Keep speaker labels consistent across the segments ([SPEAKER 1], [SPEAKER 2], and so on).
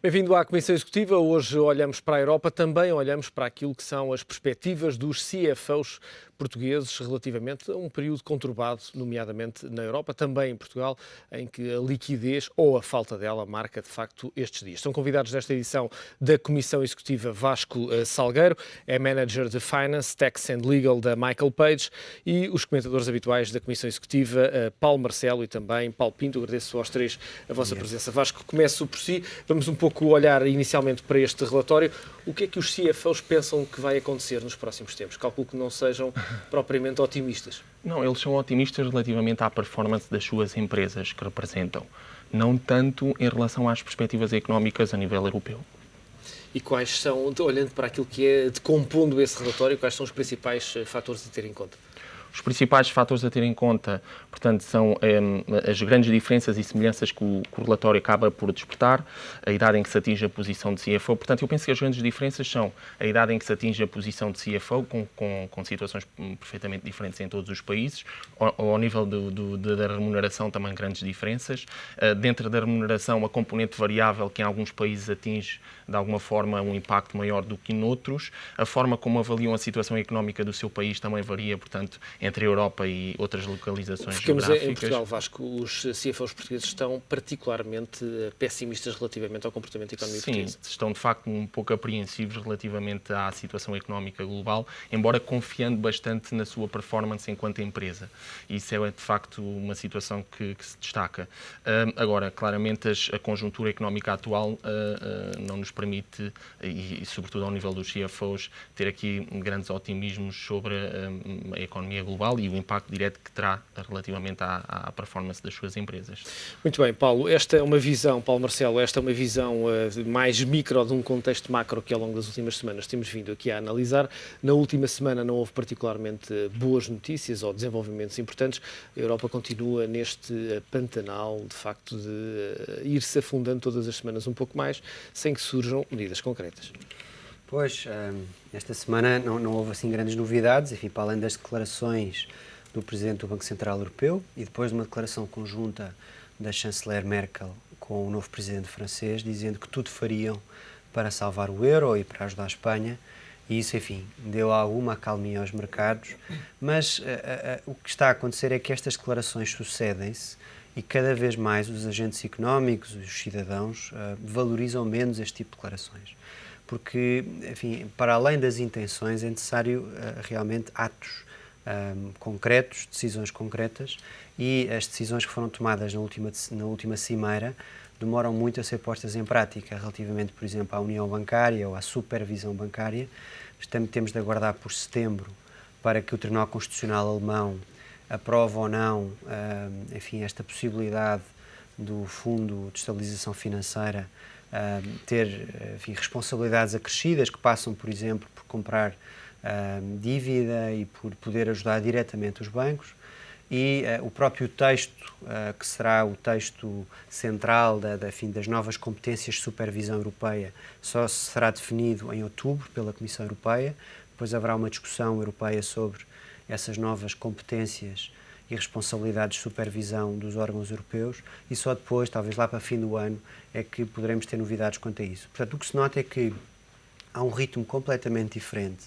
[SPEAKER 1] Bem-vindo à Comissão Executiva. Hoje olhamos para a Europa, também olhamos para aquilo que são as perspectivas dos CFOs portugueses relativamente a um período conturbado, nomeadamente na Europa, também em Portugal, em que a liquidez ou a falta dela marca de facto estes dias. São convidados desta edição da Comissão Executiva Vasco Salgueiro, é Manager de Finance, Tax and Legal da Michael Page, e os comentadores habituais da Comissão Executiva, Paulo Marcelo e também Paulo Pinto. Agradeço aos três a vossa presença. Vasco, começo por si. Vamos um pouco olhar inicialmente para este relatório. O que é que os CFOs pensam que vai acontecer nos próximos tempos? Calculo que não sejam propriamente otimistas.
[SPEAKER 2] Não, eles são otimistas relativamente à performance das suas empresas que representam, não tanto em relação às perspectivas económicas a nível europeu.
[SPEAKER 1] E quais são, olhando para aquilo que é, decompondo esse relatório, quais são os principais fatores a ter em conta?
[SPEAKER 2] Os principais fatores a ter em conta, portanto, são as grandes diferenças e semelhanças que o relatório acaba por despertar, a idade em que se atinge a posição de CFO. Portanto, eu penso que as grandes diferenças são a idade em que se atinge a posição de CFO, com situações perfeitamente diferentes em todos os países, ao nível da remuneração também grandes diferenças. Dentro da remuneração, a componente variável, que em alguns países atinge, de alguma forma, um impacto maior do que noutros. A forma como avaliam a situação económica do seu país também varia, portanto, entre a Europa e outras localizações geográficas.
[SPEAKER 1] Em Portugal, Vasco, os CFOs portugueses estão particularmente pessimistas relativamente ao comportamento da economia portuguesa.
[SPEAKER 2] Sim, estão de facto um pouco apreensivos relativamente à situação económica global, embora confiando bastante na sua performance enquanto empresa. Isso é de facto uma situação que se destaca. Agora, claramente, a conjuntura económica atual não nos permite, e sobretudo ao nível dos CFOs, ter aqui grandes otimismos sobre a economia global e o impacto direto que terá relativamente à performance das suas empresas.
[SPEAKER 1] Muito bem, Paulo. Esta é uma visão, Paulo Marcelo, esta é uma visão mais micro de um contexto macro que ao longo das últimas semanas temos vindo aqui a analisar. Na última semana não houve particularmente boas notícias ou desenvolvimentos importantes. A Europa continua neste pantanal, de facto, de ir-se afundando todas as semanas um pouco mais, sem que surjam medidas concretas.
[SPEAKER 3] Pois, esta semana não houve assim grandes novidades, enfim, para além das declarações do Presidente do Banco Central Europeu e depois de uma declaração conjunta da chanceler Merkel com o novo Presidente francês, dizendo que tudo fariam para salvar o euro e para ajudar a Espanha, e isso, enfim, deu alguma acalmia aos mercados, mas o que está a acontecer é que estas declarações sucedem-se e cada vez mais os agentes económicos, os cidadãos, valorizam menos este tipo de declarações. Porque, enfim, para além das intenções, é necessário realmente atos concretos, decisões concretas, e as decisões que foram tomadas na última cimeira demoram muito a ser postas em prática, relativamente, por exemplo, à União Bancária ou à supervisão bancária. Temos de aguardar por setembro para que o Tribunal Constitucional alemão aprove ou não, enfim, esta possibilidade do Fundo de Estabilização Financeira ter, enfim, responsabilidades acrescidas que passam, por exemplo, por comprar dívida e por poder ajudar diretamente os bancos. E o próprio texto, que será o texto central das novas competências de supervisão europeia, só será definido em outubro pela Comissão Europeia. Depois haverá uma discussão europeia sobre essas novas competências e responsabilidades de supervisão dos órgãos europeus, e só depois, talvez lá para fim do ano, é que poderemos ter novidades quanto a isso. Portanto, o que se nota é que há um ritmo completamente diferente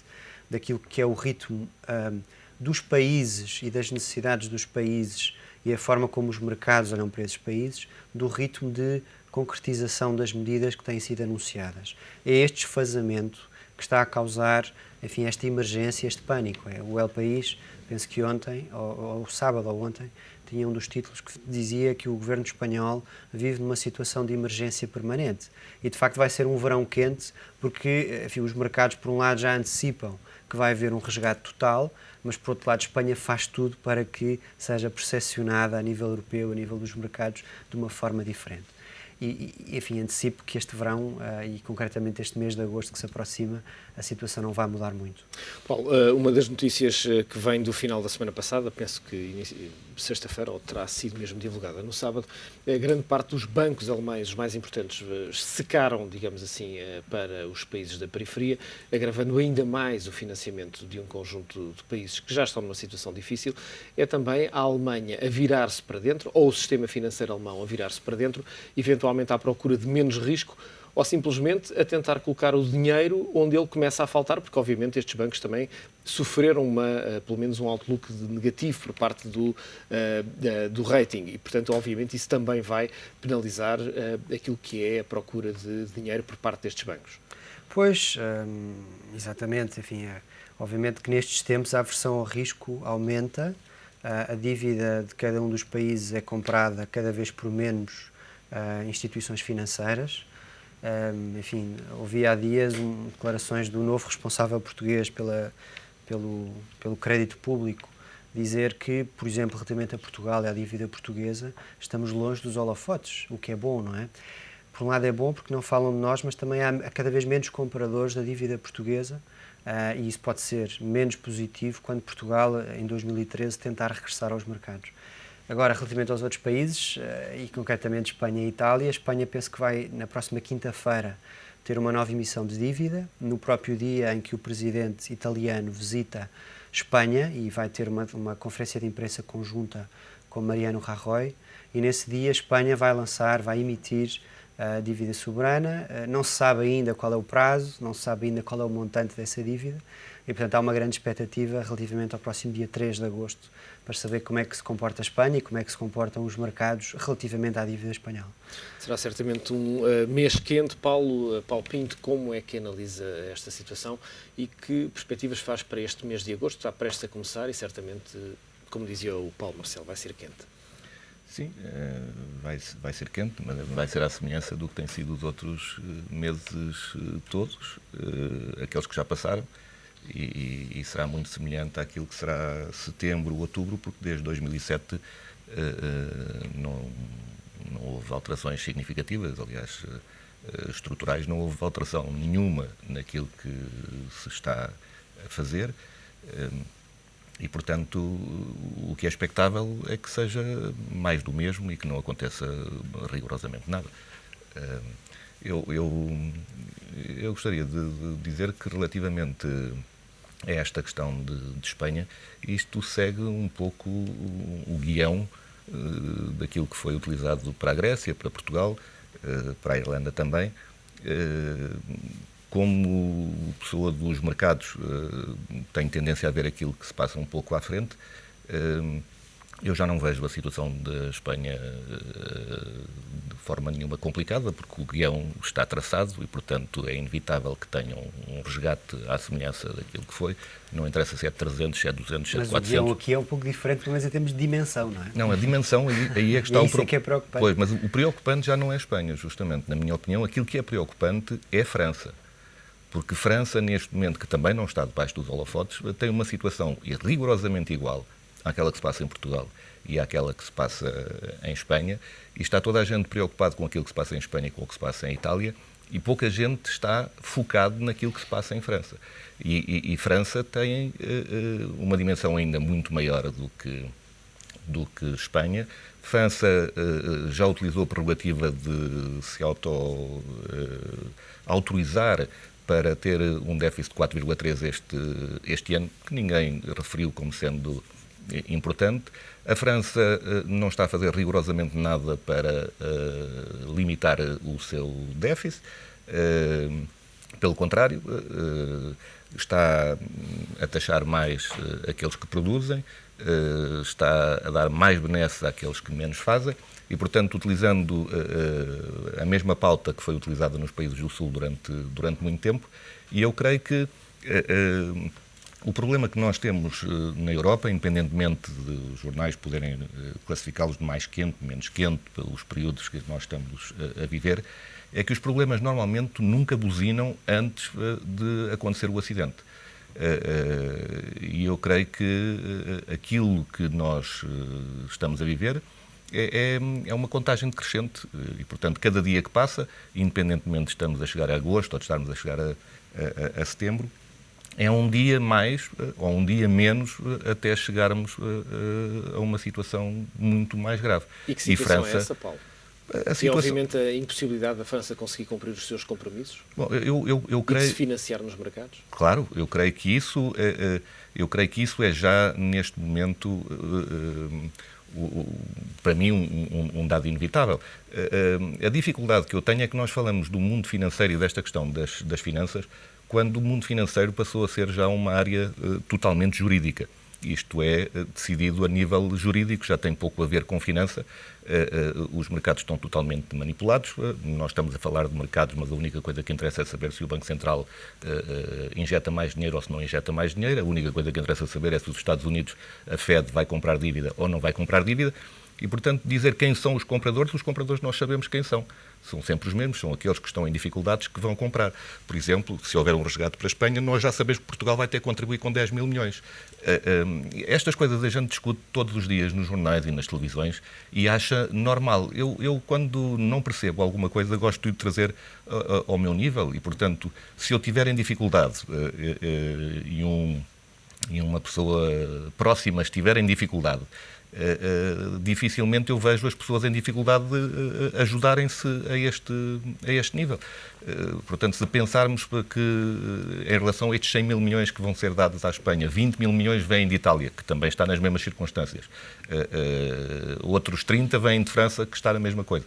[SPEAKER 3] daquilo que é o ritmo dos países e das necessidades dos países e a forma como os mercados olham para esses países, do ritmo de concretização das medidas que têm sido anunciadas. É este desfazamento que está a causar, enfim, esta emergência, este pânico. O El País, penso que ontem, ou sábado ou ontem, tinha um dos títulos que dizia que o governo espanhol vive numa situação de emergência permanente. E, de facto, vai ser um verão quente, porque, enfim, os mercados, por um lado, já antecipam que vai haver um resgate total, mas, por outro lado, Espanha faz tudo para que seja percepcionada a nível europeu, a nível dos mercados, de uma forma diferente. E, enfim, antecipo que este verão, e concretamente este mês de agosto que se aproxima, a situação não vai mudar muito.
[SPEAKER 1] Paulo, uma das notícias que vem do final da semana passada, penso que sexta-feira, ou terá sido mesmo divulgada no sábado, grande parte dos bancos alemães, os mais importantes, secaram, digamos assim, para os países da periferia, agravando ainda mais o financiamento de um conjunto de países que já estão numa situação difícil. É também a Alemanha a virar-se para dentro, ou o sistema financeiro alemão a virar-se para dentro, eventualmente à procura de menos risco, ou simplesmente a tentar colocar o dinheiro onde ele começa a faltar, porque obviamente estes bancos também sofreram pelo menos um outlook negativo por parte do rating e, portanto, obviamente isso também vai penalizar aquilo que é a procura de dinheiro por parte destes bancos.
[SPEAKER 3] Pois, exatamente, enfim, obviamente que nestes tempos a aversão ao risco aumenta, a dívida de cada um dos países é comprada cada vez por menos instituições financeiras. Enfim, ouvi há dias declarações do novo responsável português pelo crédito público dizer que, por exemplo, relativamente a Portugal e à dívida portuguesa, estamos longe dos holofotes, o que é bom, não é? Por um lado é bom porque não falam de nós, mas também há cada vez menos compradores da dívida portuguesa e isso pode ser menos positivo quando Portugal, em 2013, tentar regressar aos mercados. Agora, relativamente aos outros países, e concretamente Espanha e Itália, Espanha penso que vai, na próxima quinta-feira, ter uma nova emissão de dívida, no próprio dia em que o presidente italiano visita Espanha e vai ter uma conferência de imprensa conjunta com Mariano Rajoy, e nesse dia a Espanha vai emitir a dívida soberana. Não se sabe ainda qual é o prazo, não se sabe ainda qual é o montante dessa dívida e, portanto, há uma grande expectativa relativamente ao próximo dia 3 de agosto para saber como é que se comporta a Espanha e como é que se comportam os mercados relativamente à dívida espanhola.
[SPEAKER 1] Será certamente um mês quente. Paulo Pinto, como é que analisa esta situação e que perspectivas faz para este mês de agosto? Está prestes a começar e certamente, como dizia o Paulo Marcelo, vai ser quente.
[SPEAKER 4] Sim, vai ser quente, mas vai ser à semelhança do que tem sido os outros meses todos, aqueles que já passaram, e será muito semelhante àquilo que será setembro, outubro, porque desde 2007 não houve alterações significativas, aliás, estruturais, não houve alteração nenhuma naquilo que se está a fazer. E, portanto, o que é expectável é que seja mais do mesmo e que não aconteça rigorosamente nada. Eu gostaria de dizer que, relativamente a esta questão de Espanha, isto segue um pouco o guião daquilo que foi utilizado para a Grécia, para Portugal, para a Irlanda também. Como pessoa dos mercados, tenho tendência a ver aquilo que se passa um pouco à frente. Eu já não vejo a situação da Espanha de forma nenhuma complicada, porque o guião está traçado e, portanto, é inevitável que tenham um resgate à semelhança daquilo que foi. Não interessa se é 300, se é 200, se é 400.
[SPEAKER 3] Mas o guião aqui é um pouco diferente, pelo menos em termos de dimensão, não é?
[SPEAKER 4] Não, a dimensão, aí é que está
[SPEAKER 3] o problema. Que é preocupante.
[SPEAKER 4] Pois, mas o preocupante já não é a Espanha, justamente. Na minha opinião, aquilo que é preocupante é a França. Porque França, neste momento, que também não está debaixo dos holofotes, tem uma situação rigorosamente igual àquela que se passa em Portugal e àquela que se passa em Espanha, e está toda a gente preocupada com aquilo que se passa em Espanha e com o que se passa em Itália, e pouca gente está focado naquilo que se passa em França. E França tem uma dimensão ainda muito maior do que Espanha. França já utilizou a prerrogativa de se autorizar para ter um déficit de 4,3 este ano, que ninguém referiu como sendo importante. A França não está a fazer rigorosamente nada para limitar o seu déficit. Pelo contrário, está a taxar mais aqueles que produzem, está a dar mais benesse àqueles que menos fazem e, portanto, utilizando a mesma pauta que foi utilizada nos países do Sul durante muito tempo. E eu creio que o problema que nós temos na Europa, independentemente dos jornais poderem classificá-los de mais quente, menos quente, pelos períodos que nós estamos a viver, é que os problemas normalmente nunca buzinam antes de acontecer o acidente. E eu creio que aquilo que nós estamos a viver é uma contagem decrescente e, portanto, cada dia que passa, independentemente de estamos a chegar a agosto ou de estarmos a chegar a setembro, é um dia mais ou um dia menos até chegarmos a uma situação muito mais grave.
[SPEAKER 1] E que situação é essa, Paulo? E, obviamente, a impossibilidade da França conseguir cumprir os seus compromissos?
[SPEAKER 4] Bom, eu
[SPEAKER 1] creio... E de se financiar nos mercados?
[SPEAKER 4] Claro, eu creio que isso é já, neste momento, para mim, um dado inevitável. A dificuldade que eu tenho é que nós falamos do mundo financeiro e desta questão das finanças, quando o mundo financeiro passou a ser já uma área totalmente jurídica. Isto é decidido a nível jurídico, já tem pouco a ver com finança. Os mercados estão totalmente manipulados. Nós estamos a falar de mercados, mas a única coisa que interessa é saber se o Banco Central injeta mais dinheiro ou se não injeta mais dinheiro. A única coisa que interessa saber é se os Estados Unidos, a Fed, vai comprar dívida ou não vai comprar dívida. E, portanto, dizer quem são os compradores nós sabemos quem são. São sempre os mesmos, são aqueles que estão em dificuldades que vão comprar. Por exemplo, se houver um resgate para a Espanha, nós já sabemos que Portugal vai ter que contribuir com 10 mil milhões. Estas coisas a gente discute todos os dias nos jornais e nas televisões e acha normal. Eu quando não percebo alguma coisa, gosto de trazer ao meu nível e, portanto, se eu tiver em dificuldade e uma pessoa próxima estiver em dificuldade, dificilmente eu vejo as pessoas em dificuldade ajudarem-se a este nível. Portanto, se pensarmos que em relação a estes 100 mil milhões que vão ser dados à Espanha, 20 mil milhões vêm de Itália, que também está nas mesmas circunstâncias. Outros 30 vêm de França, que está na mesma coisa.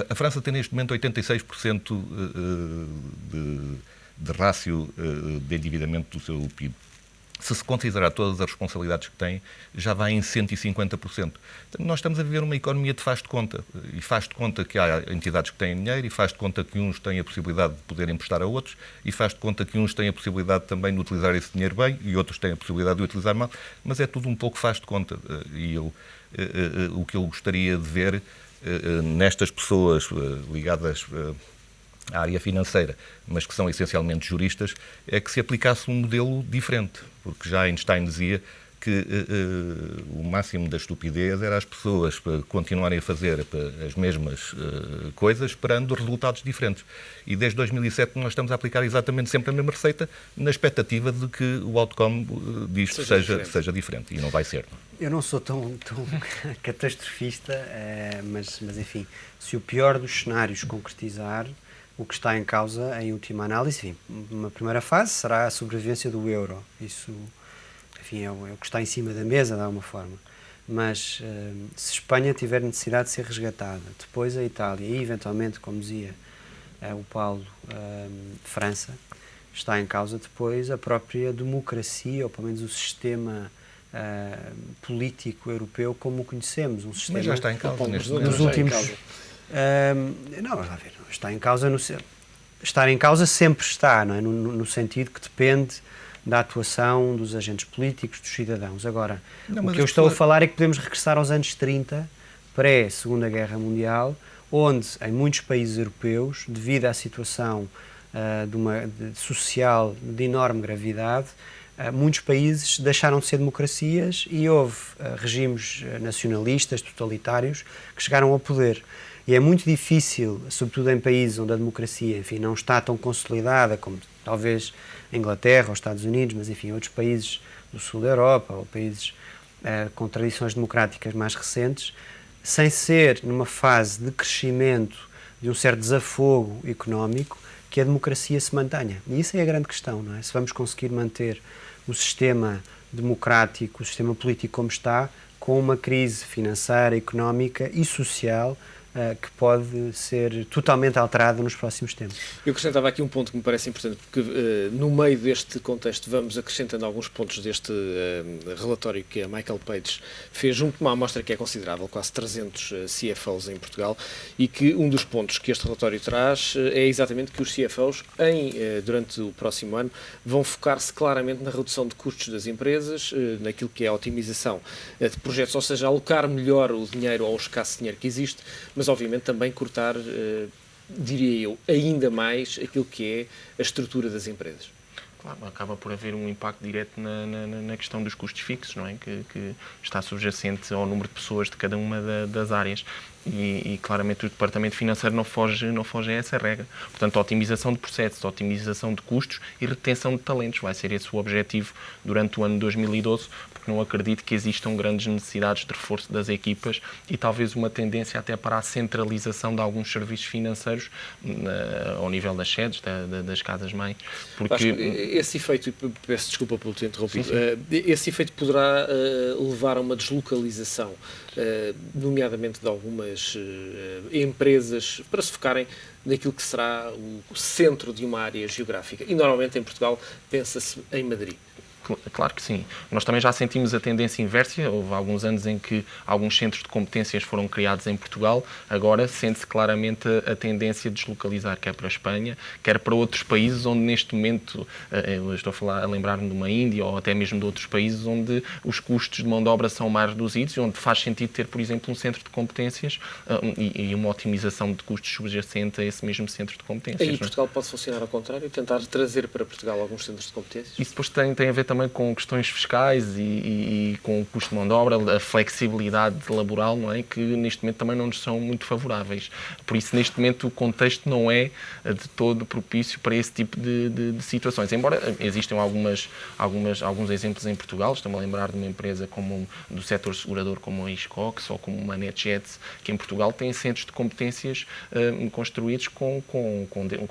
[SPEAKER 4] A França tem neste momento 86% de rácio de endividamento do seu PIB. Se se considerar todas as responsabilidades que tem, já vai em 150%. Nós estamos a viver uma economia de faz de conta. E faz de conta que há entidades que têm dinheiro, e faz de conta que uns têm a possibilidade de poder emprestar a outros, e faz de conta que uns têm a possibilidade também de utilizar esse dinheiro bem, e outros têm a possibilidade de o utilizar mal, mas é tudo um pouco faz de conta. E o que eu gostaria de ver nestas pessoas ligadas à área financeira, mas que são essencialmente juristas, é que se aplicasse um modelo diferente, porque já Einstein dizia que o máximo da estupidez era as pessoas continuarem a fazer as mesmas coisas esperando resultados diferentes. E desde 2007 nós estamos a aplicar exatamente sempre a mesma receita, na expectativa de que o outcome disto seja diferente, e não vai ser.
[SPEAKER 3] Eu não sou tão catastrofista, mas enfim, se o pior dos cenários concretizar, o que está em causa, em última análise, enfim, uma primeira fase será a sobrevivência do euro. Isso, enfim, é o que está em cima da mesa, de alguma forma. Mas se Espanha tiver necessidade de ser resgatada, depois a Itália e, eventualmente, como dizia o Paulo, França, está em causa depois a própria democracia, ou pelo menos o sistema político europeu como o conhecemos. Um sistema.
[SPEAKER 4] Mas já está em causa neste momento.
[SPEAKER 3] Nos últimos... não, vamos ver, está em causa estar em causa sempre está, não é? No sentido que depende da atuação dos agentes políticos, dos cidadãos. Agora, o que eu estou a falar é que podemos regressar aos anos 30, pré-Segunda Guerra Mundial, onde em muitos países europeus, devido à situação social de enorme gravidade, muitos países deixaram de ser democracias e houve regimes nacionalistas, totalitários, que chegaram ao poder. E é muito difícil, sobretudo em países onde a democracia, enfim, não está tão consolidada como talvez a Inglaterra ou os Estados Unidos, mas enfim, outros países do sul da Europa ou países com tradições democráticas mais recentes, sem ser numa fase de crescimento, de um certo desafogo económico, que a democracia se mantenha. E isso é a grande questão, não é? Se vamos conseguir manter o sistema democrático, o sistema político como está, com uma crise financeira, económica e social que pode ser totalmente alterada nos próximos tempos.
[SPEAKER 1] Eu acrescentava aqui um ponto que me parece importante, porque no meio deste contexto vamos acrescentando alguns pontos deste relatório que a Michael Page fez junto a uma amostra que é considerável, quase 300 CFOs em Portugal, e que um dos pontos que este relatório traz é exatamente que os CFOs, durante o próximo ano, vão focar-se claramente na redução de custos das empresas, naquilo que é a otimização de projetos, ou seja, alocar melhor o dinheiro ou o escasso dinheiro que existe, mas obviamente também cortar, diria eu, ainda mais aquilo que é a estrutura das empresas.
[SPEAKER 2] Claro, acaba por haver um impacto direto na questão dos custos fixos, não é? Que está subjacente ao número de pessoas de cada uma das áreas. E claramente o Departamento Financeiro não foge a essa regra. Portanto, a otimização de processos, a otimização de custos e retenção de talentos vai ser esse o objetivo durante o ano de 2012, porque não acredito que existam grandes necessidades de reforço das equipas e talvez uma tendência até para a centralização de alguns serviços financeiros ao nível das sedes, das casas-mãe.
[SPEAKER 1] Porque esse efeito, peço desculpa pelo te interrompido,
[SPEAKER 2] sim, sim.
[SPEAKER 1] Esse efeito poderá levar a uma deslocalização, nomeadamente de algumas empresas, para se focarem naquilo que será o centro de uma área geográfica. E normalmente em Portugal pensa-se em Madrid.
[SPEAKER 2] Claro que sim. Nós também já sentimos a tendência inversa. Houve alguns anos em que alguns centros de competências foram criados em Portugal. Agora sente-se claramente a tendência de deslocalizar, quer para a Espanha, quer para outros países onde neste momento, eu estou a lembrar-me de uma Índia ou até mesmo de outros países onde os custos de mão de obra são mais reduzidos e onde faz sentido ter, por exemplo, um centro de competências e uma otimização de custos subjacente a esse mesmo centro de competências.
[SPEAKER 1] Aí Portugal pode funcionar ao contrário, tentar trazer para Portugal alguns centros de competências?
[SPEAKER 2] Isso depois tem a ver também com questões fiscais e com o custo de mão de obra, a flexibilidade laboral, não é? Que neste momento também não nos são muito favoráveis. Por isso, neste momento, o contexto não é de todo propício para esse tipo de situações. Embora existam alguns exemplos em Portugal, estou-me a lembrar de uma empresa do setor segurador como a Hiscox ou como uma NetJet, que em Portugal tem centros de competências construídos com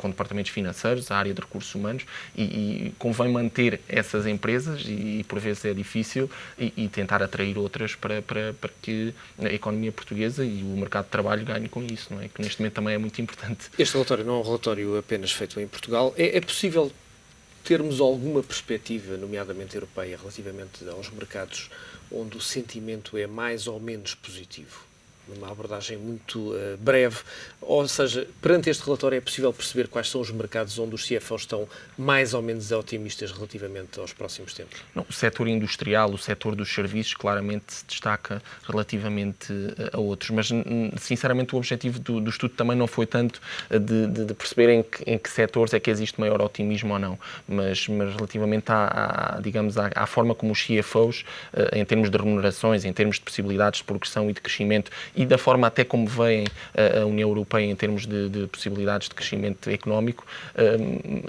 [SPEAKER 2] departamentos financeiros, a área de recursos humanos, e convém manter essas empresas, e por vezes é difícil, e tentar atrair outras para que a economia portuguesa e o mercado de trabalho ganhem com isso, não é? Que neste momento também é muito importante.
[SPEAKER 1] Este relatório não é um relatório apenas feito em Portugal. É possível termos alguma perspectiva, nomeadamente europeia, relativamente aos mercados onde o sentimento é mais ou menos positivo? Numa abordagem muito breve, ou seja, perante este relatório é possível perceber quais são os mercados onde os CFOs estão mais ou menos otimistas relativamente aos próximos tempos?
[SPEAKER 2] Não, o setor industrial, o setor dos serviços, claramente se destaca relativamente a outros, mas sinceramente o objetivo do estudo também não foi tanto de perceber em que setores é que existe maior otimismo ou não, mas relativamente à forma como os CFOs, em termos de remunerações, em termos de possibilidades de progressão e de crescimento, e da forma até como veem a União Europeia em termos de possibilidades de crescimento económico,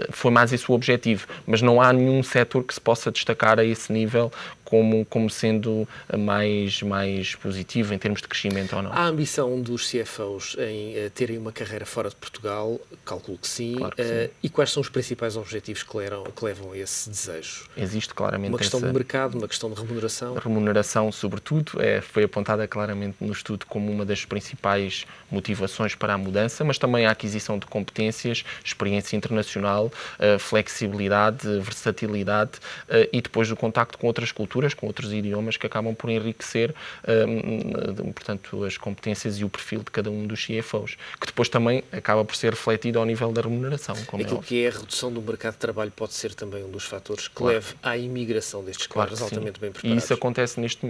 [SPEAKER 2] foi mais esse o objetivo. Mas não há nenhum setor que se possa destacar a esse nível como sendo mais positivo em termos de crescimento ou não.
[SPEAKER 1] Há a ambição dos CFOs em terem uma carreira fora de Portugal? Calculo que sim.
[SPEAKER 2] Claro que sim.
[SPEAKER 1] E quais são os principais objetivos que levam a esse desejo?
[SPEAKER 2] Existe claramente
[SPEAKER 1] uma questão de mercado, uma questão de remuneração?
[SPEAKER 2] A remuneração, sobretudo, foi apontada claramente no estudo como uma das principais motivações para a mudança, mas também a aquisição de competências, experiência internacional, flexibilidade, versatilidade e depois o contacto com outras culturas, com outros idiomas que acabam por enriquecer, portanto, as competências e o perfil de cada um dos CFOs, que depois também acaba por ser refletido ao nível da remuneração.
[SPEAKER 1] Aquilo que é a redução do mercado de trabalho pode ser também um dos fatores que leve à imigração destes quadros altamente bem preparados.
[SPEAKER 2] E isso acontece neste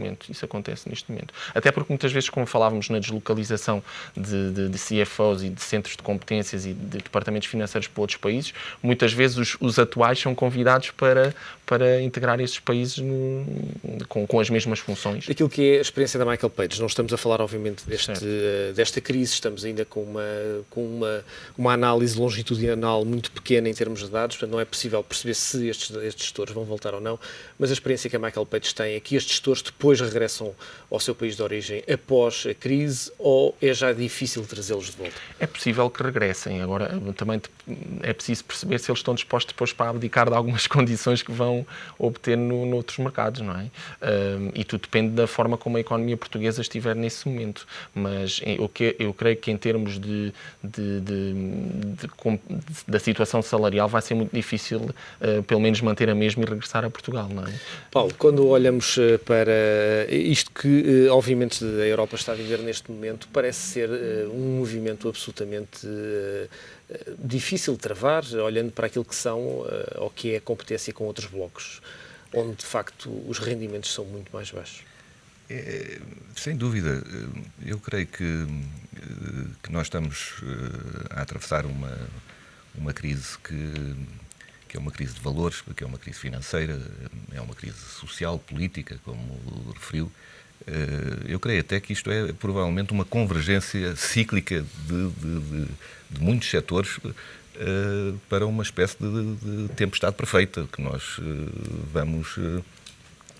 [SPEAKER 2] momento. Até porque muitas vezes, como falávamos na deslocalização de CFOs e de centros de competências e de departamentos financeiros para outros países, muitas vezes os atuais são convidados para integrar esses países com as mesmas funções.
[SPEAKER 1] Aquilo que é a experiência da Michael Page, não estamos a falar obviamente desta crise, estamos ainda com uma análise longitudinal muito pequena em termos de dados, portanto não é possível perceber se estes gestores vão voltar ou não, mas a experiência que a Michael Page tem é que estes gestores depois regressam ao seu país de origem após a crise, ou é já difícil trazê-los de volta?
[SPEAKER 2] É possível que regressem, agora também é preciso perceber se eles estão dispostos depois para abdicar de algumas condições que vão obter noutros mercados, não é? E tudo depende da forma como a economia portuguesa estiver nesse momento, mas eu creio que em termos da situação salarial vai ser muito difícil pelo menos manter a mesma e regressar a Portugal, não é?
[SPEAKER 1] Paulo, quando olhamos para isto que obviamente a Europa está a viver neste momento, parece ser um movimento absolutamente difícil de travar, olhando para aquilo que são ou que é a competência com outros blocos, onde de facto os rendimentos são muito mais baixos.
[SPEAKER 4] Sem dúvida. Eu creio que nós estamos a atravessar uma crise que é uma crise de valores, que é uma crise financeira, é uma crise social, política, como referiu. Eu creio até que isto é provavelmente uma convergência cíclica de muitos setores para uma espécie de tempestade perfeita que nós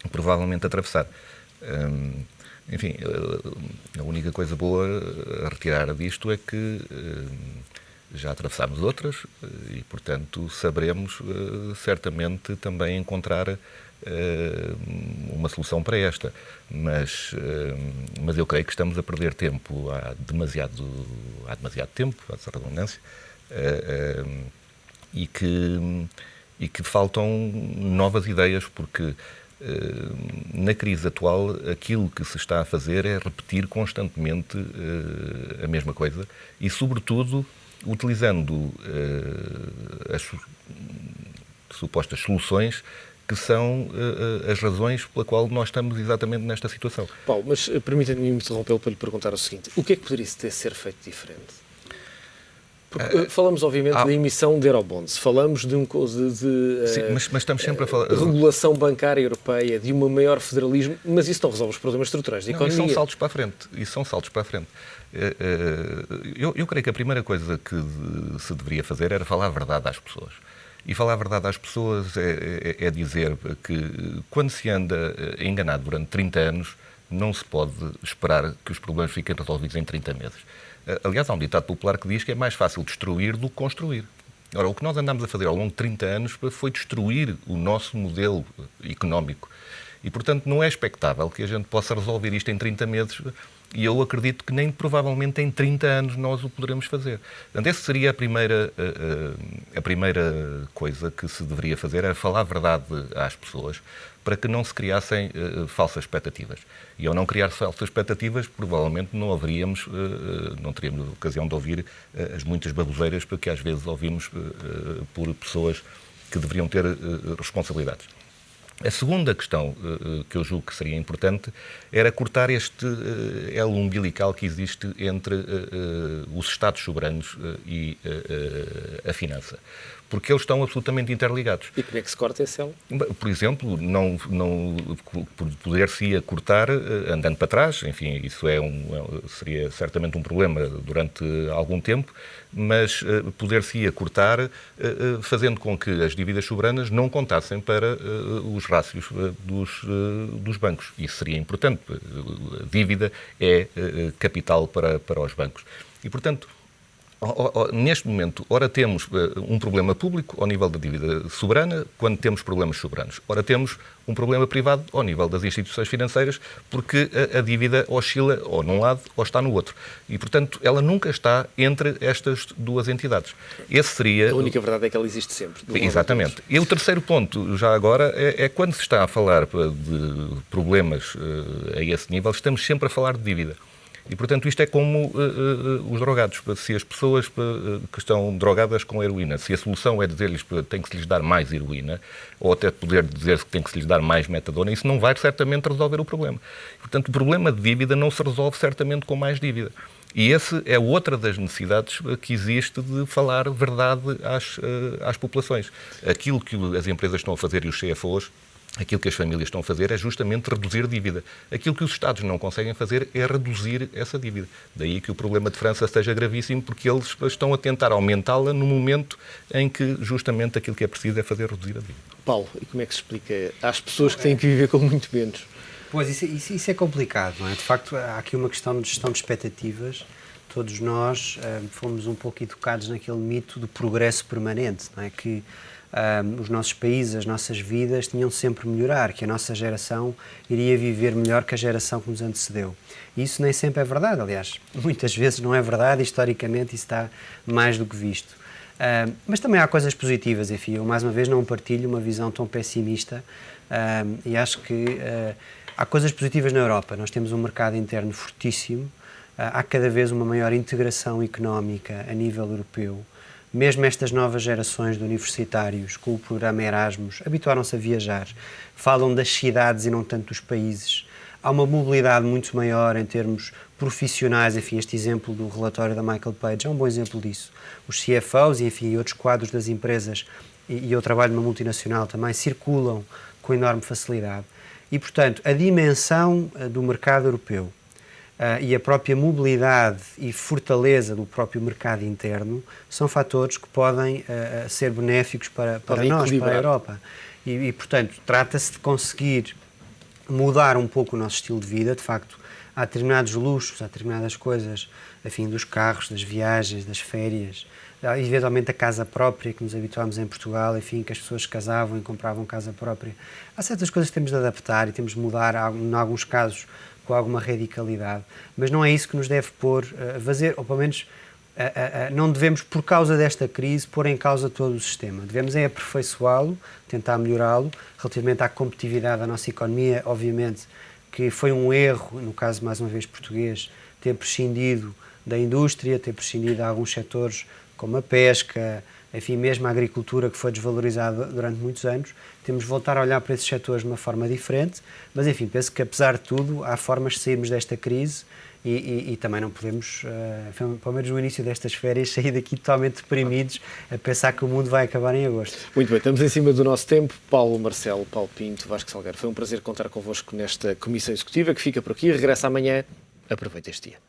[SPEAKER 4] provavelmente atravessar. Enfim, a única coisa boa a retirar disto é que já atravessámos outras e, portanto, saberemos certamente também encontrar uma solução para esta. Mas eu creio que estamos a perder tempo há demasiado tempo, essa redundância, e que faltam novas ideias, porque na crise atual aquilo que se está a fazer é repetir constantemente a mesma coisa e, sobretudo, utilizando as supostas soluções que são as razões pela qual nós estamos exatamente nesta situação.
[SPEAKER 1] Paulo, mas permita-me interrompê-lo para lhe perguntar o seguinte: o que é que poderia ter ser feito diferente? Porque falamos, obviamente, da emissão de eurobonds, falamos de
[SPEAKER 4] Sim, mas estamos sempre a falar...
[SPEAKER 1] regulação bancária europeia, de um maior federalismo, mas isso não resolve os problemas estruturais da economia.
[SPEAKER 4] Isso são saltos para a frente. Eu creio que a primeira coisa que se deveria fazer era falar a verdade às pessoas. E falar a verdade às pessoas é dizer que quando se anda enganado durante 30 anos, não se pode esperar que os problemas fiquem resolvidos em 30 meses. Aliás, há um ditado popular que diz que é mais fácil destruir do que construir. Ora, o que nós andámos a fazer ao longo de 30 anos foi destruir o nosso modelo económico. E, portanto, não é expectável que a gente possa resolver isto em 30 meses e eu acredito que nem provavelmente em 30 anos nós o poderemos fazer. Portanto, essa seria a primeira coisa que se deveria fazer, era falar a verdade às pessoas para que não se criassem falsas expectativas. E ao não criar falsas expectativas, provavelmente não teríamos ocasião de ouvir as muitas baboseiras que às vezes ouvimos por pessoas que deveriam ter responsabilidades. A segunda questão que eu julgo que seria importante era cortar este elo umbilical que existe entre os Estados soberanos e a finança, porque eles estão absolutamente interligados.
[SPEAKER 1] E como é que se corta esse elo?
[SPEAKER 4] Por exemplo, poder-se-ia cortar andando para trás, enfim, isso seria certamente um problema durante algum tempo, mas poder-se-ia cortar fazendo com que as dívidas soberanas não contassem para os rácios dos bancos. Isso seria importante. A dívida é capital para os bancos. E, portanto, neste momento, ora temos um problema público ao nível da dívida soberana, quando temos problemas soberanos. Ora temos um problema privado ao nível das instituições financeiras, porque a dívida oscila ou num lado ou está no outro. E, portanto, ela nunca está entre estas duas entidades. Esse seria...
[SPEAKER 1] A única verdade é que ela existe sempre.
[SPEAKER 4] Exatamente. E o terceiro ponto, já agora, é quando se está a falar de problemas a esse nível, estamos sempre a falar de dívida. E, portanto, isto é como os drogados. Se as pessoas que estão drogadas com heroína, se a solução é dizer-lhes que tem que se lhes dar mais heroína, ou até poder dizer que tem que se lhes dar mais metadona, isso não vai certamente resolver o problema. Portanto, o problema de dívida não se resolve certamente com mais dívida. E essa é outra das necessidades que existe de falar verdade às populações. Aquilo que as empresas estão a fazer e os CFOs, aquilo que as famílias estão a fazer é justamente reduzir dívida. Aquilo que os Estados não conseguem fazer é reduzir essa dívida. Daí que o problema de França seja gravíssimo, porque eles estão a tentar aumentá-la no momento em que justamente aquilo que é preciso é fazer reduzir a dívida.
[SPEAKER 1] Paulo, e como é que se explica às pessoas que têm que viver com muito menos?
[SPEAKER 3] Pois, isso é complicado, não é? De facto, há aqui uma questão de gestão de expectativas. Todos nós fomos um pouco educados naquele mito do progresso permanente, não é? Que os nossos países, as nossas vidas tinham de sempre melhorar, que a nossa geração iria viver melhor que a geração que nos antecedeu. E isso nem sempre é verdade, aliás, muitas vezes não é verdade, historicamente isso está mais do que visto. Mas também há coisas positivas, enfim, eu mais uma vez não partilho uma visão tão pessimista e acho que há coisas positivas na Europa. Nós temos um mercado interno fortíssimo, há cada vez uma maior integração económica a nível europeu. Mesmo estas novas gerações de universitários, com o programa Erasmus, habituaram-se a viajar, falam das cidades e não tanto dos países. Há uma mobilidade muito maior em termos profissionais, enfim, este exemplo do relatório da Michael Page é um bom exemplo disso. Os CFOs, enfim, e outros quadros das empresas, e eu trabalho numa multinacional também, circulam com enorme facilidade. E, portanto, a dimensão do mercado europeu, e a própria mobilidade e fortaleza do próprio mercado interno são fatores que podem ser benéficos para nós, para a Europa. E, portanto, trata-se de conseguir mudar um pouco o nosso estilo de vida. De facto, há determinados luxos, há determinadas coisas, enfim, dos carros, das viagens, das férias, eventualmente a casa própria, que nos habituámos em Portugal, enfim, que as pessoas se casavam e compravam casa própria. Há certas coisas que temos de adaptar e temos de mudar, em alguns casos, com alguma radicalidade, mas não é isso que nos deve pôr a fazer, ou pelo menos não devemos, por causa desta crise, pôr em causa todo o sistema. Devemos é aperfeiçoá-lo, tentar melhorá-lo. Relativamente à competitividade da nossa economia, obviamente que foi um erro, no caso, mais uma vez, português, ter prescindido da indústria, ter prescindido de alguns setores como a pesca, enfim, mesmo a agricultura, que foi desvalorizada durante muitos anos. Temos de voltar a olhar para esses setores de uma forma diferente, mas, enfim, penso que, apesar de tudo, há formas de sairmos desta crise e também não podemos, pelo menos no início destas férias, sair daqui totalmente deprimidos a pensar que o mundo vai acabar em agosto.
[SPEAKER 1] Muito bem, estamos em cima do nosso tempo. Paulo Marcelo, Paulo Pinto, Vasco Salgueiro, foi um prazer contar convosco nesta Comissão Executiva, que fica por aqui, regressa amanhã. Aproveite este dia.